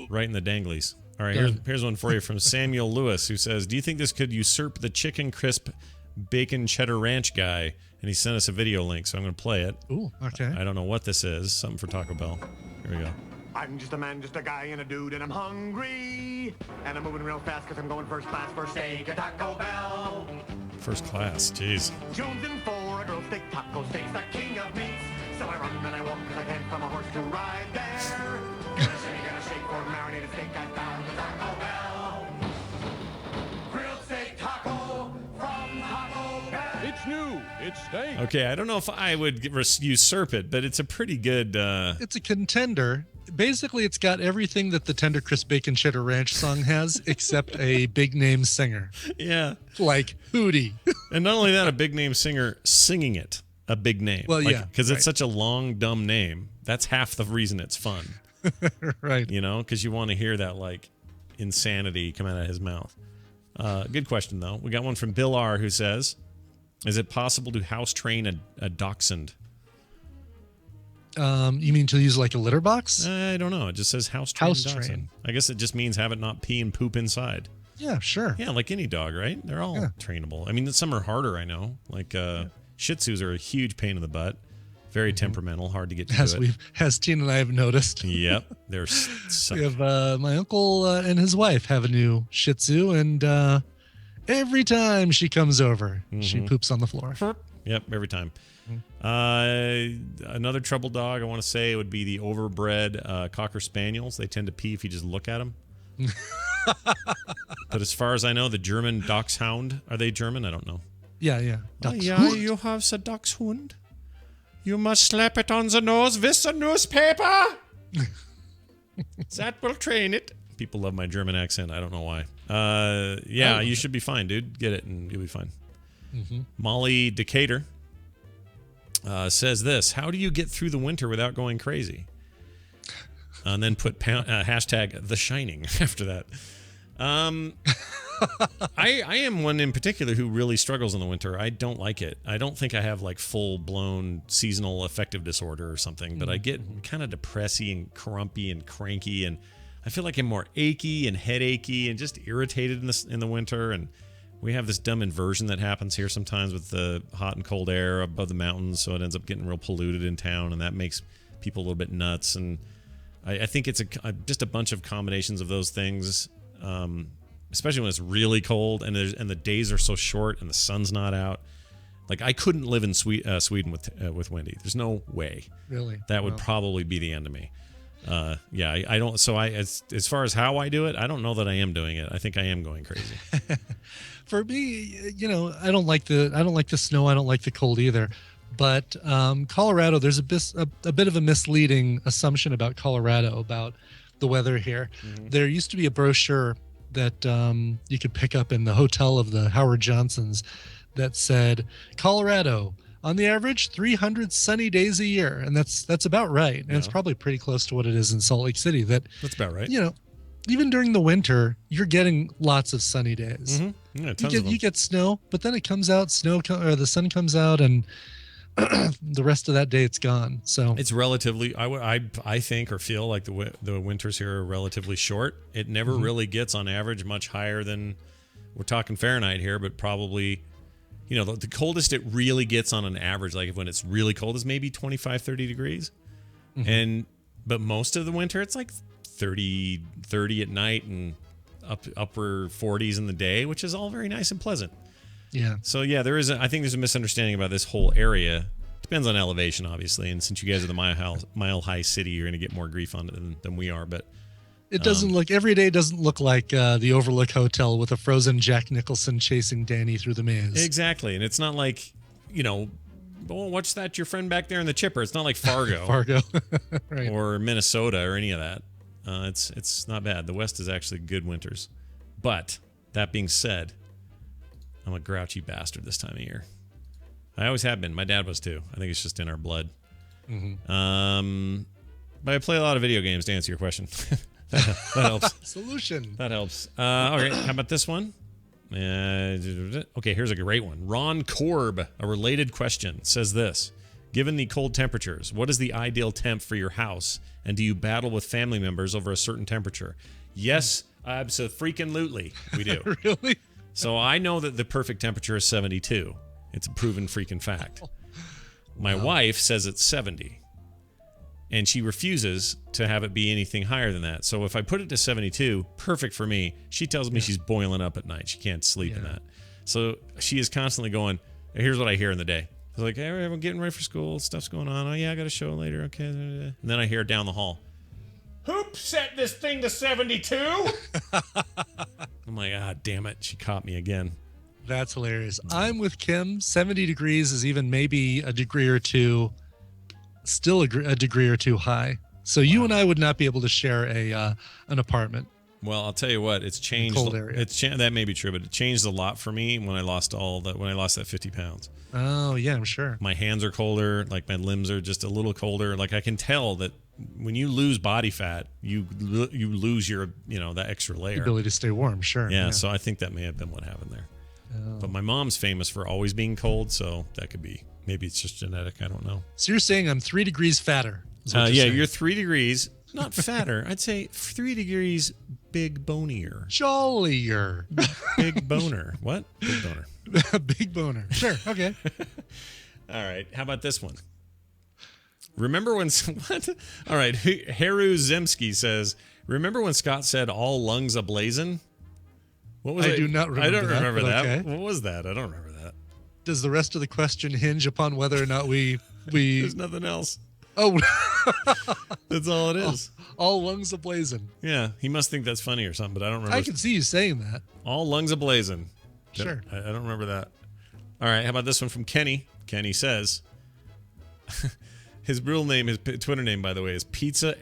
Right in the danglies. All right, here's one for you from Samuel Lewis, who says, do you think this could usurp the chicken crisp bacon cheddar ranch guy? And he sent us a video link, so I'm going to play it. Ooh, okay. I don't know what this is. Something for Taco Bell. Here we go. I'm just a man, just a guy and a dude, and I'm hungry. And I'm moving real fast because I'm going first class for steak at Taco Bell. First class, jeez. Jones in for a grilled steak, taco steak's the king of meats. So I run and I walk because I can't from a horse to ride there. Gonna shake for marinated steak I found at Taco Bell. Grilled steak taco from Taco Bell. It's new. It's steak. Okay, I don't know if I would usurp it, but it's a pretty good... It's a contender. Basically, it's got everything that the Tender Crisp Bacon Cheddar Ranch song has, except a big name singer. Yeah. Like Hootie. And not only that, a big name singer singing it. A big name. Well, yeah. Because it's such a long, dumb name. That's half the reason it's fun. Right. You know, because you want to hear that, like, insanity come out of his mouth. Good question, though. We got one from Bill R., who says, is it possible to house train a dachshund? You mean to use like a litter box? I don't know. It just says house train dachshund. train. I guess it just means have it not pee and poop inside. Yeah, sure. Yeah, like any dog, right? They're all trainable. I mean, some are harder, I know. Like Shih Tzus are a huge pain in the butt. Very temperamental, hard to get to do it. As Tina and I have noticed. Yep. They're We have my uncle and his wife have a new Shih Tzu, and every time she comes over, she poops on the floor. Yep, every time. Another trouble dog, I want to say, would be the overbred Cocker Spaniels. They tend to pee if you just look at them. But as far as I know, the German Dachshund, are they German? I don't know. Yeah. You have the Dachshund. You must slap it on the nose with the newspaper. That will train it. People love my German accent. I don't know why. You should be fine, dude. Get it and you'll be fine. Molly Decatur says this: how do you get through the winter without going crazy? And then put hashtag The Shining after that. I am one in particular who really struggles in the winter. I don't like it. I don't think I have like full-blown seasonal affective disorder or something, but I get kind of depressy and crumpy and cranky, and I feel like I'm more achy and headachy and just irritated in the winter, and We have this dumb inversion that happens here sometimes with the hot and cold air above the mountains, so it ends up getting real polluted in town, and that makes people a little bit nuts. And I think it's just a bunch of combinations of those things, especially when it's really cold and the days are so short and the sun's not out. Like, I couldn't live in Sweden with Wendy. There's no way. Really? That would probably be the end of me. Yeah, I don't. So as far as how I do it, I don't know that I am doing it. I think I am going crazy. For me, I don't like the snow. I don't like the cold either. But Colorado, there's a bit of a misleading assumption about Colorado, about the weather here. Mm-hmm. There used to be a brochure that you could pick up in the hotel of the Howard Johnsons that said, Colorado, on the average, 300 sunny days a year. And that's about right. And it's probably pretty close to what it is in Salt Lake City. That's about right. Even during the winter, you're getting lots of sunny days. Mm-hmm. Yeah, tons of them. You get snow, but then it comes out, or the sun comes out, and the rest of that day it's gone. So it's relatively, I think or feel like the winters here are relatively short. It never really gets on average much higher than, we're talking Fahrenheit here, but probably, the coldest it really gets on an average, like when it's really cold, is maybe 25, 30 degrees. Mm-hmm. But most of the winter, it's like 30 at night and upper 40s in the day, which is all very nice and pleasant. Yeah. So yeah, I think there's a misunderstanding about this whole area. Depends on elevation, obviously, and since you guys are the mile high city, you're going to get more grief on it than we are. But it doesn't look, every day doesn't look like the Overlook Hotel with a frozen Jack Nicholson chasing Danny through the maze. Exactly, and it's not like, what's that? Your friend back there in the chipper. It's not like Fargo, right, or Minnesota or any of that. It's not bad. The West is actually good winters. But that being said, I'm a grouchy bastard this time of year. I always have been. My dad was too. I think it's just in our blood. Mm-hmm. But I play a lot of video games, to answer your question. that helps. Solution. That helps. Okay, how about this one? Okay, here's a great one. Ron Korb, a related question, says this. Given the cold temperatures, what is the ideal temp for your house? And do you battle with family members over a certain temperature? Yes, abso-freaking-lutely, we do. Really? So I know that the perfect temperature is 72. It's a proven freaking fact. My wife says it's 70. And she refuses to have it be anything higher than that. So if I put it to 72, perfect for me. She tells me she's boiling up at night. She can't sleep in that. So she is constantly going, here's what I hear in the day. I was like, hey, I'm getting ready for school. Stuff's going on. Oh, yeah, I got a show later. Okay. And then I hear down the hall, who set this thing to 72? I'm like, damn it. She caught me again. That's hilarious. I'm with Kim. 70 degrees is even maybe a degree or two, still a degree or two high. So you and I would not be able to share an apartment. Well, I'll tell you what, it's changed. Cold area. That may be true, but it changed a lot for me when I lost that 50 pounds. Oh, yeah, I'm sure. My hands are colder, like my limbs are just a little colder. Like I can tell that when you lose body fat, you lose your, that extra layer. The ability to stay warm, sure. Yeah, so I think that may have been what happened there. Oh. But my mom's famous for always being cold, so that could be, maybe it's just genetic, I don't know. So you're saying I'm 3 degrees fatter. You're 3 degrees, not fatter. I'd say 3 degrees big bonier. Jollier. Big boner. What? Big boner. Big boner. Sure. Okay. All right. How about this one? Remember when... What? All right. Haru Zemsky says, remember when Scott said all lungs ablazing? What was I do not remember that. I don't remember that. Okay. What was that? I don't remember that. Does the rest of the question hinge upon whether or not we... There's nothing else. Oh, that's all it is. All lungs ablazing. Yeah, he must think that's funny or something, but I don't remember. I can see you saying that. All lungs ablazing. Sure. I don't remember that. All right, how about this one from Kenny? Kenny says, his real name, his Twitter name, by the way, is Pizza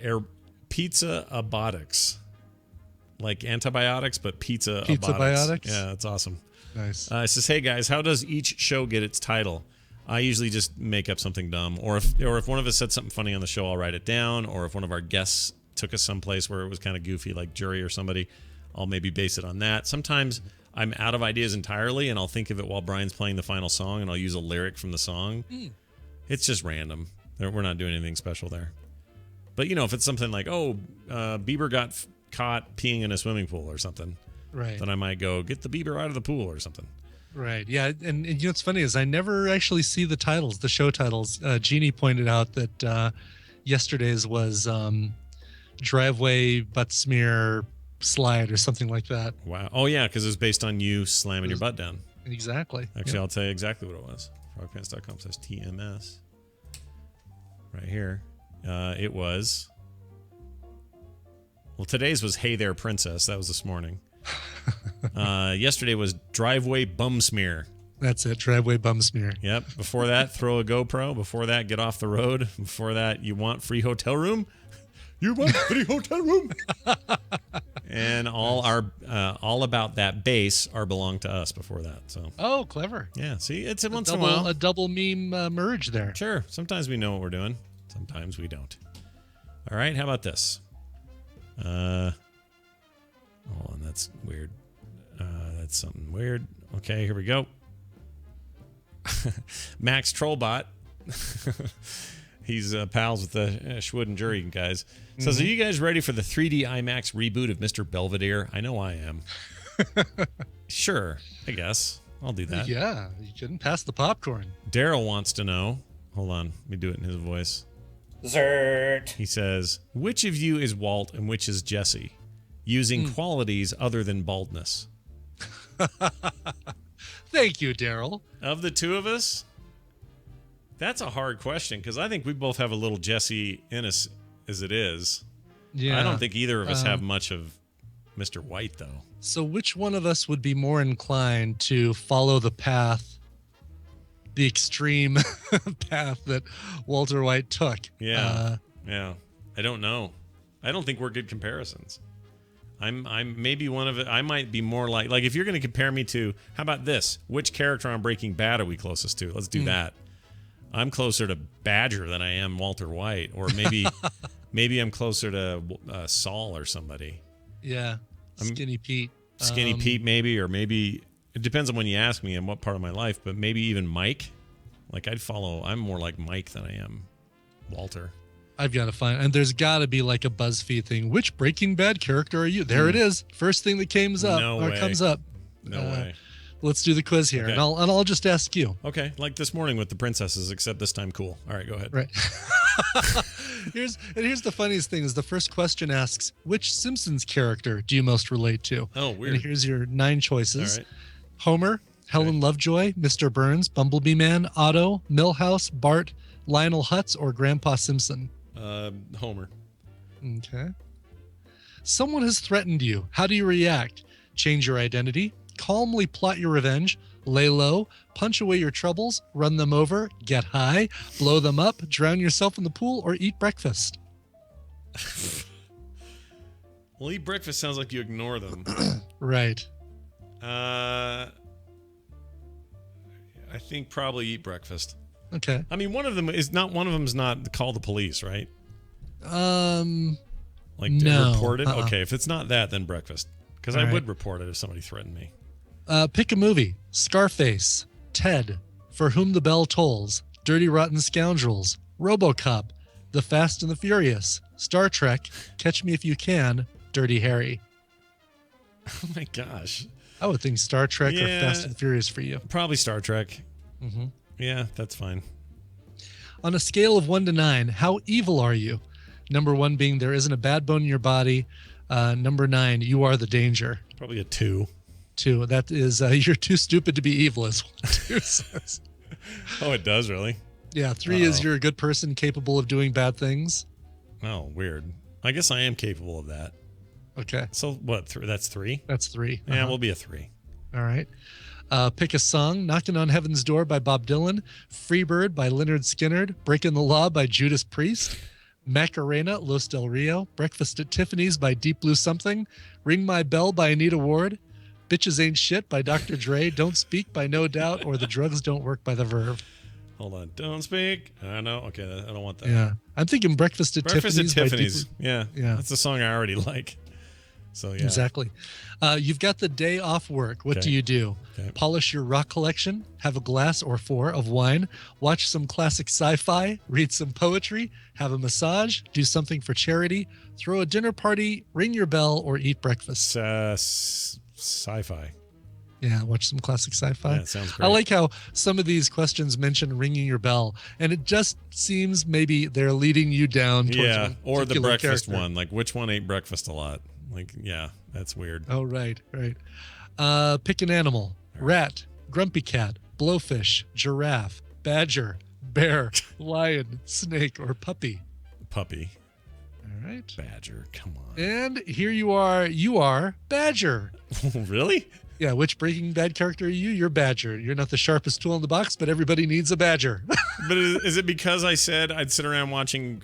Abotics. Like antibiotics, but Pizza Biotics? Yeah, that's awesome. Nice. It says, hey guys, how does each show get its title? I usually just make up something dumb, or if one of us said something funny on the show, I'll write it down, or if one of our guests took us someplace where it was kind of goofy, like Jury or somebody, I'll maybe base it on that. Sometimes I'm out of ideas entirely, and I'll think of it while Brian's playing the final song, and I'll use a lyric from the song. It's just random. We're not doing anything special there. But, if it's something like, Bieber got caught peeing in a swimming pool or something, Right. Then I might go get the Bieber out of the pool or something. Right. Yeah. And you know what's funny is I never actually see the titles, the show titles. Jeannie pointed out that yesterday's was driveway butt smear slide or something like that. Wow. Oh yeah, because it's based on you slamming your butt down. Exactly. Actually, I'll tell you exactly what it was. Frogpants.com/TMS. Right here. It was. Well, today's was Hey There Princess. That was this morning. Yesterday was Driveway Bum Smear. That's it. Driveway bum smear. Yep. Before that, throw a GoPro. Before that, get off the road. Before that, you want free hotel room? You want free hotel room? And all about that bass are belong to us before that. So. Oh, clever. Yeah. See, it's once in a while. A double meme merge there. Sure. Sometimes we know what we're doing. Sometimes we don't. All right. How about this? Hold on. That's weird. That's something weird. Okay. Here we go. Max Trollbot. He's pals with the Schwood and Jury guys. Says, Are you guys ready for the 3D IMAX reboot of Mr. Belvedere? I know I am. Sure, I guess. I'll do that. Yeah, you couldn't pass the popcorn. Daryl wants to know. Hold on. Let me do it in his voice. Zert. He says, which of you is Walt and which is Jesse? Using qualities other than baldness. Thank you, Daryl. Of the two of us? That's a hard question because I think we both have a little Jesse in us as it is. Yeah. I don't think either of us have much of Mr. White, though. So which one of us would be more inclined to follow the path, the extreme path that Walter White took? Yeah. Yeah. I don't know. I don't think we're good comparisons. I'm maybe one of it. I might be more like if you're going to compare me to, how about this? Which character on Breaking Bad are we closest to? Let's do that. I'm closer to Badger than I am Walter White, or maybe I'm closer to Saul or somebody. Yeah, Skinny Pete. Skinny Pete, maybe, or maybe it depends on when you ask me and what part of my life. But maybe even Mike. Like I'm more like Mike than I am Walter. I've got to find, and there's got to be like a BuzzFeed thing. Which Breaking Bad character are you? There it is. First thing that comes up. No way. Let's do the quiz here, and I'll just ask you. Okay, like this morning with the princesses, except this time cool. All right, go ahead. Right. Here's the funniest thing: is the first question asks, which Simpsons character do you most relate to? Oh, weird. And here's your 9 choices: all right. Homer, Helen Lovejoy, Mr. Burns, Bumblebee Man, Otto, Milhouse, Bart, Lionel Hutz, or Grandpa Simpson. Homer. Okay. Someone has threatened you. How do you react? Change your identity, calmly plot your revenge, lay low, punch away your troubles, run them over, get high, blow them up, drown yourself in the pool, or eat breakfast. Well, eat breakfast sounds like you ignore them. Right. I think probably eat breakfast. Okay. I mean, one of them is not call the police, right? No. Report it? Okay, if it's not that, then breakfast. Because I would report it if somebody threatened me. Pick a movie. Scarface, Ted, For Whom the Bell Tolls, Dirty Rotten Scoundrels, RoboCop, The Fast and the Furious, Star Trek, Catch Me If You Can, Dirty Harry. Oh my gosh. I would think Star Trek or Fast and Furious for you. Probably Star Trek. Mm-hmm. Yeah, that's fine. On a scale of 1 to 9, how evil are you? Number 1 being there isn't a bad bone in your body. Number 9, you are the danger. Probably a 2. 2. That is, you're too stupid to be evil, is what 2 says. Oh, it does, really? Yeah, 3 is you're a good person capable of doing bad things. Oh, weird. I guess I am capable of that. Okay. So what? That's 3? That's 3. Yeah, we'll be a 3. All right. Pick a song. Knocking on Heaven's Door by Bob Dylan. Freebird by Leonard Skinner. Breaking the Law by Judas Priest. Macarena, Los Del Rio. Breakfast at Tiffany's by Deep Blue Something. Ring My Bell by Anita Ward. Bitches Ain't Shit by Dr. Dre. Don't Speak by No Doubt. Or The Drugs Don't Work by The Verve. Hold on. Don't speak. I know. Okay, I don't want that. Yeah. I'm thinking Breakfast at Tiffany's. Yeah. Yeah. That's a song I already like. So, yeah. Exactly. You've got the day off work. What do you do? Okay. Polish your rock collection, have a glass or 4 of wine, watch some classic sci-fi, read some poetry, have a massage, do something for charity, throw a dinner party, ring your bell, or eat breakfast. Sci-fi. Yeah, watch some classic sci-fi. Yeah, it sounds great. I like how some of these questions mention ringing your bell, and it just seems maybe they're leading you down towards one or the particular breakfast character. one. Like, which one ate breakfast a lot? Like, yeah, that's weird. Oh, right. Pick an animal: rat, grumpy cat, blowfish, giraffe, badger, bear, lion, snake, or puppy. Puppy. All right. Badger. Come on. And here you are. You are Badger. Really? Yeah, which Breaking Bad character are you? You're Badger. You're not the sharpest tool in the box, but everybody needs a Badger. But is it because I said I'd sit around watching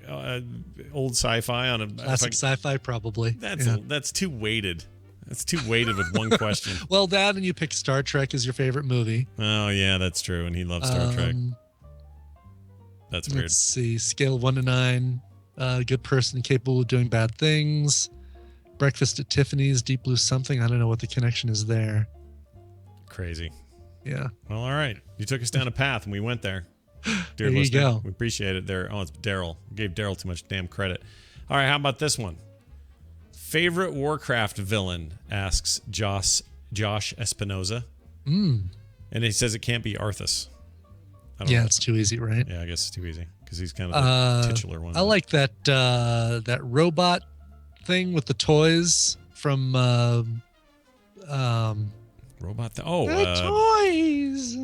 old sci-fi on a Classic sci-fi, probably. That's too weighted. That's too weighted with one question. Well, that and you pick Star Trek as your favorite movie. Oh yeah, that's true. And he loves Star Trek. That's weird. Let's see. Scale of 1 to 9. Good person, capable of doing bad things. Breakfast at Tiffany's, Deep Blue something. I don't know what the connection is there. Crazy. Yeah. Well, all right. You took us down a path and we went there. Dear There you listener, go. we appreciate it there. Oh, it's Daryl. We gave Daryl too much damn credit. All right, how about this one? Favorite Warcraft villain, asks Josh Espinoza. And he says it can't be Arthas. I don't know. It's too easy, right? Yeah, I guess it's too easy because he's kind of the titular one. I like that robot thing with the toys from Robot. toys.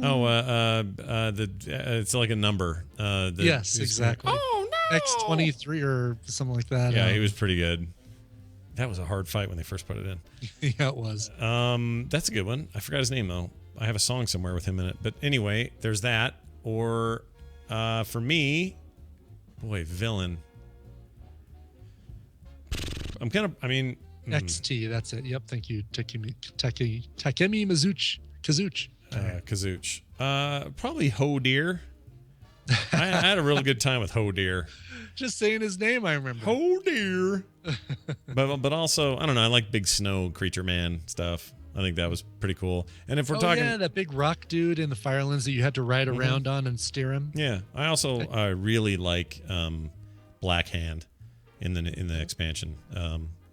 It's like a number. Yes, exactly. Oh no, X-23 or something like that. Yeah, he was pretty good. That was a hard fight when they first put it in. Yeah, it was. That's a good one. I forgot his name though. I have a song somewhere with him in it. But anyway, there's that. Or for me, boy, villain. XT, that's it. Yep, thank you, Takemi Kazuch. Kazuch. Probably Ho Deer. I had a really good time with Ho Deer. Just saying his name, I remember. Ho Deer. but also, I don't know. I like big snow creature man stuff. I think that was pretty cool. And if we're talking, that big rock dude in the Firelands that you had to ride around on and steer him. Yeah, I also really like Black Hand in the expansion.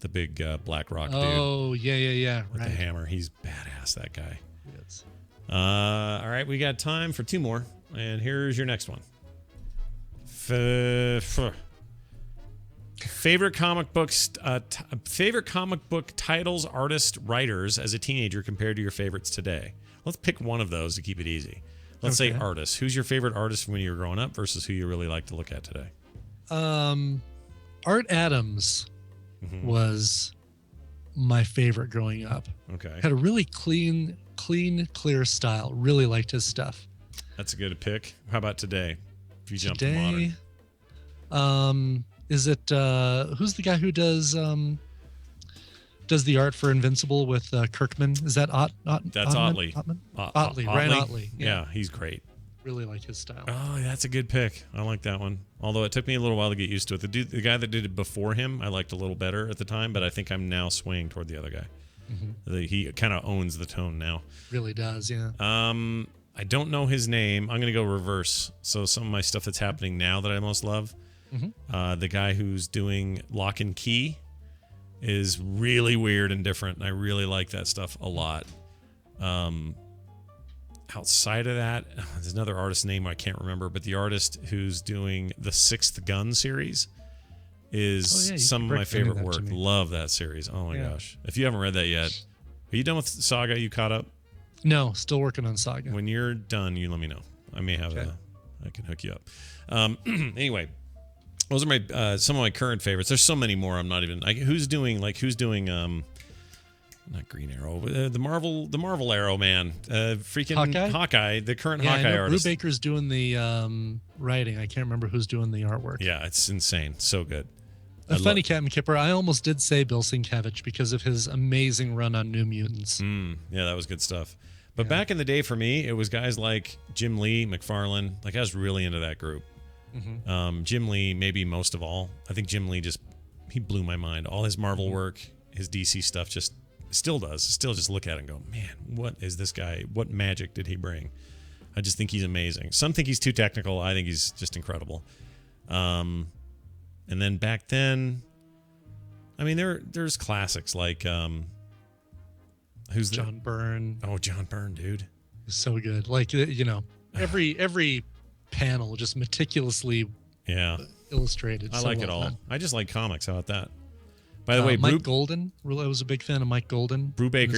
The big black rock dude. Oh yeah, with right. the hammer. He's badass. That guy. Yes. All right, we got time for two more, and here's your next one. Favorite comic books, favorite comic book titles, artists, writers as a teenager compared to your favorites today. Let's pick one of those to keep it easy. Let's say artists. Who's your favorite artist from when you were growing up versus who you really like to look at today? Art Adams was my favorite growing up. Okay. Had a really clean, clear style. Really liked his stuff. That's a good pick. How about today? If you jump to Today, modern. Is it who's the guy who does the art for Invincible with Kirkman? Is that That's Otley. Otley, Ryan Otley. Yeah, he's great. Really like his style. Oh, that's a good pick. I like that one. Although it took me a little while to get used to it. The guy that did it before him, I liked a little better at the time, but I think I'm now swaying toward the other guy. He kind of owns the tone now. Really does, yeah. I don't know his name. I'm going to go reverse. So some of my stuff that's happening now that I most love, the guy who's doing Lock and Key is really weird and different. And I really like that stuff a lot. Outside of that, there's another artist name I can't remember, but the artist who's doing the Sixth Gun series is some of my favorite work. Love that series. Oh my gosh. If you haven't read that yet, are you done with Saga? You caught up? No, still working on Saga. When you're done, you let me know. I may have I can hook you up. Anyway, those are my some of my current favorites. There's so many more. I'm not even who's doing not Green Arrow, but the Marvel Arrow man, freaking Hawkeye, the current Hawkeye artist. Brubaker's doing the writing. I can't remember who's doing the artwork. Yeah, it's insane. So good. Funny, Captain Kipper, I almost did say Bill Sienkiewicz because of his amazing run on New Mutants. Yeah, that was good stuff. But back in the day for me, it was guys like Jim Lee, McFarlane. Like I was really into that group. Jim Lee, maybe most of all. I think Jim Lee he blew my mind. All his Marvel work, his DC stuff still just look at it and go, man, what is this guy? What magic did he bring? I just think he's amazing. Some think he's too technical. I think he's just incredible. And then back then, I mean, there's classics like Who's John Byrne. Oh, John Byrne, dude. So good. Like, every panel just meticulously illustrated. I so like well it all. done. I just like comics. How about that? By the way, Mike Golden. I was a big fan of Mike Golden. Brubaker,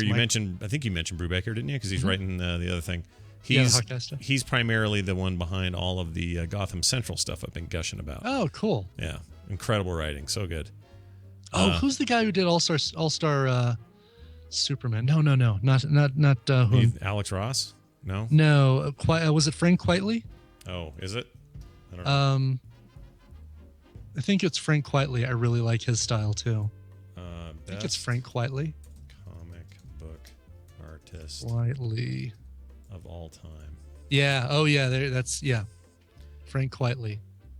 I think you mentioned Brubaker, didn't you? Because he's writing the other thing. the Hawkeye stuff. He's primarily the one behind all of the Gotham Central stuff I've been gushing about. Oh, cool. Yeah. Incredible writing. So good. Who's the guy who did All-Star Superman? No. Not who? Alex Ross? No? No. Was it Frank Quitely? Oh, is it? I don't know. I think it's Frank Quitely. I really like his style too. I think it's Frank Quitely. Comic book artist Quitely of all time. Yeah. Oh, yeah. Frank Quitely.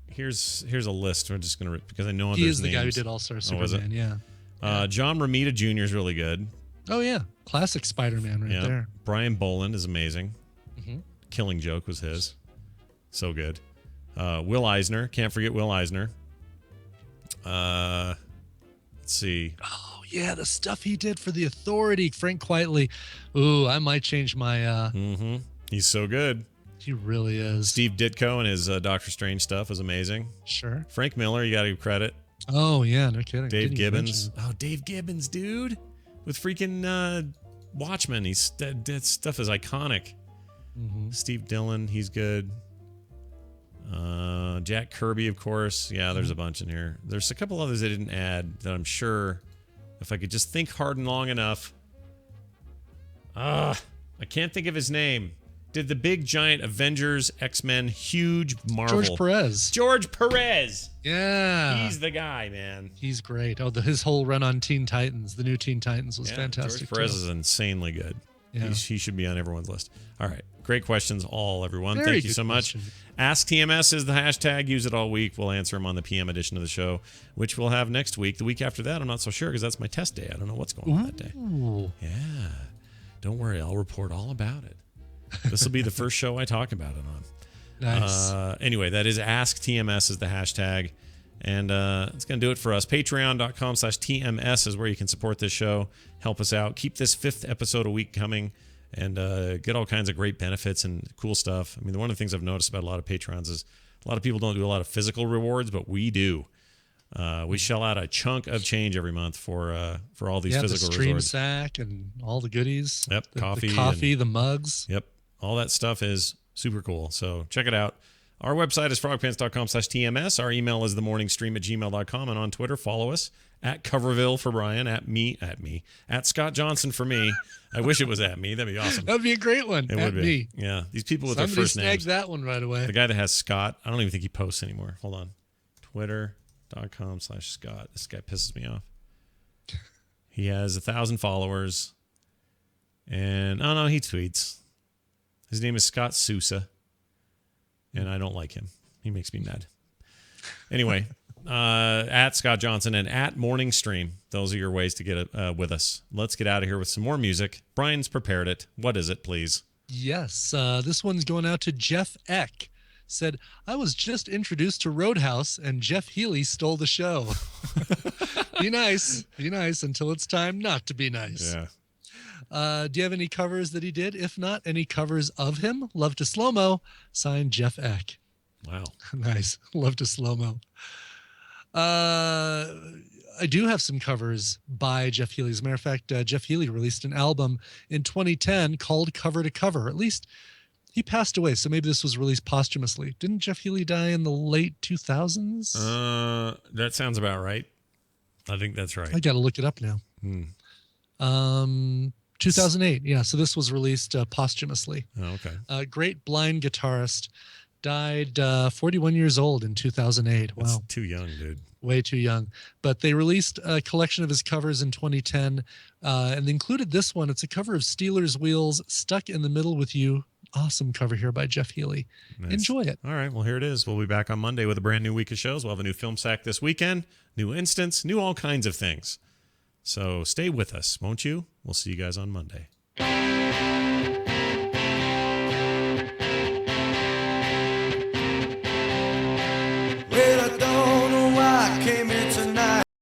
Here's a list. We're just gonna because I know he there's is the names. guy who did All-Star Superman. Was it? Yeah. John Romita Jr. is really good. Oh yeah, classic Spider-Man right there. Brian Boland is amazing. Mm-hmm. Killing Joke was his. So good. Will Eisner. Can't forget Will Eisner. Let's see. Oh yeah, the stuff he did for the Authority, Frank Quitely. Ooh, I might change my. He's so good. He really is. Steve Ditko and his Doctor Strange stuff is amazing. Sure. Frank Miller, you got to give credit. Oh yeah, no kidding. Dave Gibbons. Oh, Dave Gibbons, dude, with freaking Watchmen. That stuff is iconic. Mm-hmm. Steve Dillon, he's good. Jack Kirby, of course. Yeah, there's a bunch in here. There's a couple others I didn't add that I'm sure if I could just think hard and long enough. I can't think of his name. Did the big giant Avengers, X-Men, huge Marvel. George Perez. Yeah. He's the guy, man. He's great. Oh, his whole run on Teen Titans, the new Teen Titans was fantastic. George Perez is insanely good. Yeah. He should be on everyone's list. All right. Great questions, everyone. Very Thank you good so much. question. Ask TMS is the hashtag. Use it all week. We'll answer them on the PM edition of the show, which we'll have next week. The week after that, I'm not so sure because that's my test day. I don't know what's going on that day. Yeah. Don't worry. I'll report all about it. This will be the first show I talk about it on. Nice. Anyway, that is Ask TMS is the hashtag. And it's going to do it for us. Patreon.com/TMS is where you can support this show. Help us out. Keep this 5th episode a week coming. And get all kinds of great benefits and cool stuff. I mean, one of the things I've noticed about a lot of patrons is a lot of people don't do a lot of physical rewards, but we do. We shell out a chunk of change every month for all these physical the stream rewards. sack and all the goodies. Yep, coffee, the mugs. Yep, all that stuff is super cool. So check it out. Our website is frogpants.com/TMS. Our email is themorningstream@gmail.com. And on Twitter, follow us at Coverville for Brian, at Scott Johnson for me. I wish it was at me. That'd be awesome. That'd be a great one. It would be. Me. Yeah. These people with their first names. That one right away. The guy that has Scott, I don't even think he posts anymore. Hold on. Twitter.com/Scott. This guy pisses me off. He has 1,000 followers. And, oh no, he tweets. His name is Scott Sousa. And I don't like him. He makes me mad. Anyway, at Scott Johnson and at Morning Stream. Those are your ways to get with us. Let's get out of here with some more music. Brian's prepared it. What is it, please? Yes. This one's going out to Jeff Eck. Said, I was just introduced to Roadhouse and Jeff Healy stole the show. Be nice. Be nice until it's time not to be nice. Yeah. Do you have any covers that he did? If not, any covers of him? Love to Slow-Mo. Signed, Jeff Eck. Wow. Nice. Love to Slow-Mo. I do have some covers by Jeff Healy. As a matter of fact, Jeff Healy released an album in 2010 called Cover to Cover. At least he passed away, so maybe this was released posthumously. Didn't Jeff Healy die in the late 2000s? That sounds about right. I think that's right. I got to look it up now. 2008. Yeah, so this was released posthumously. Oh, okay. Great blind guitarist. Died 41 years old in 2008. Wow. That's too young, dude. Way too young. But they released a collection of his covers in 2010 and they included this one. It's a cover of Steelers Wheels, Stuck in the Middle with You. Awesome cover here by Jeff Healy. Nice. Enjoy it. All right. Well, here it is. We'll be back on Monday with a brand new week of shows. We'll have a new film sack this weekend, new instance, new all kinds of things. So stay with us, won't you? We'll see you guys on Monday.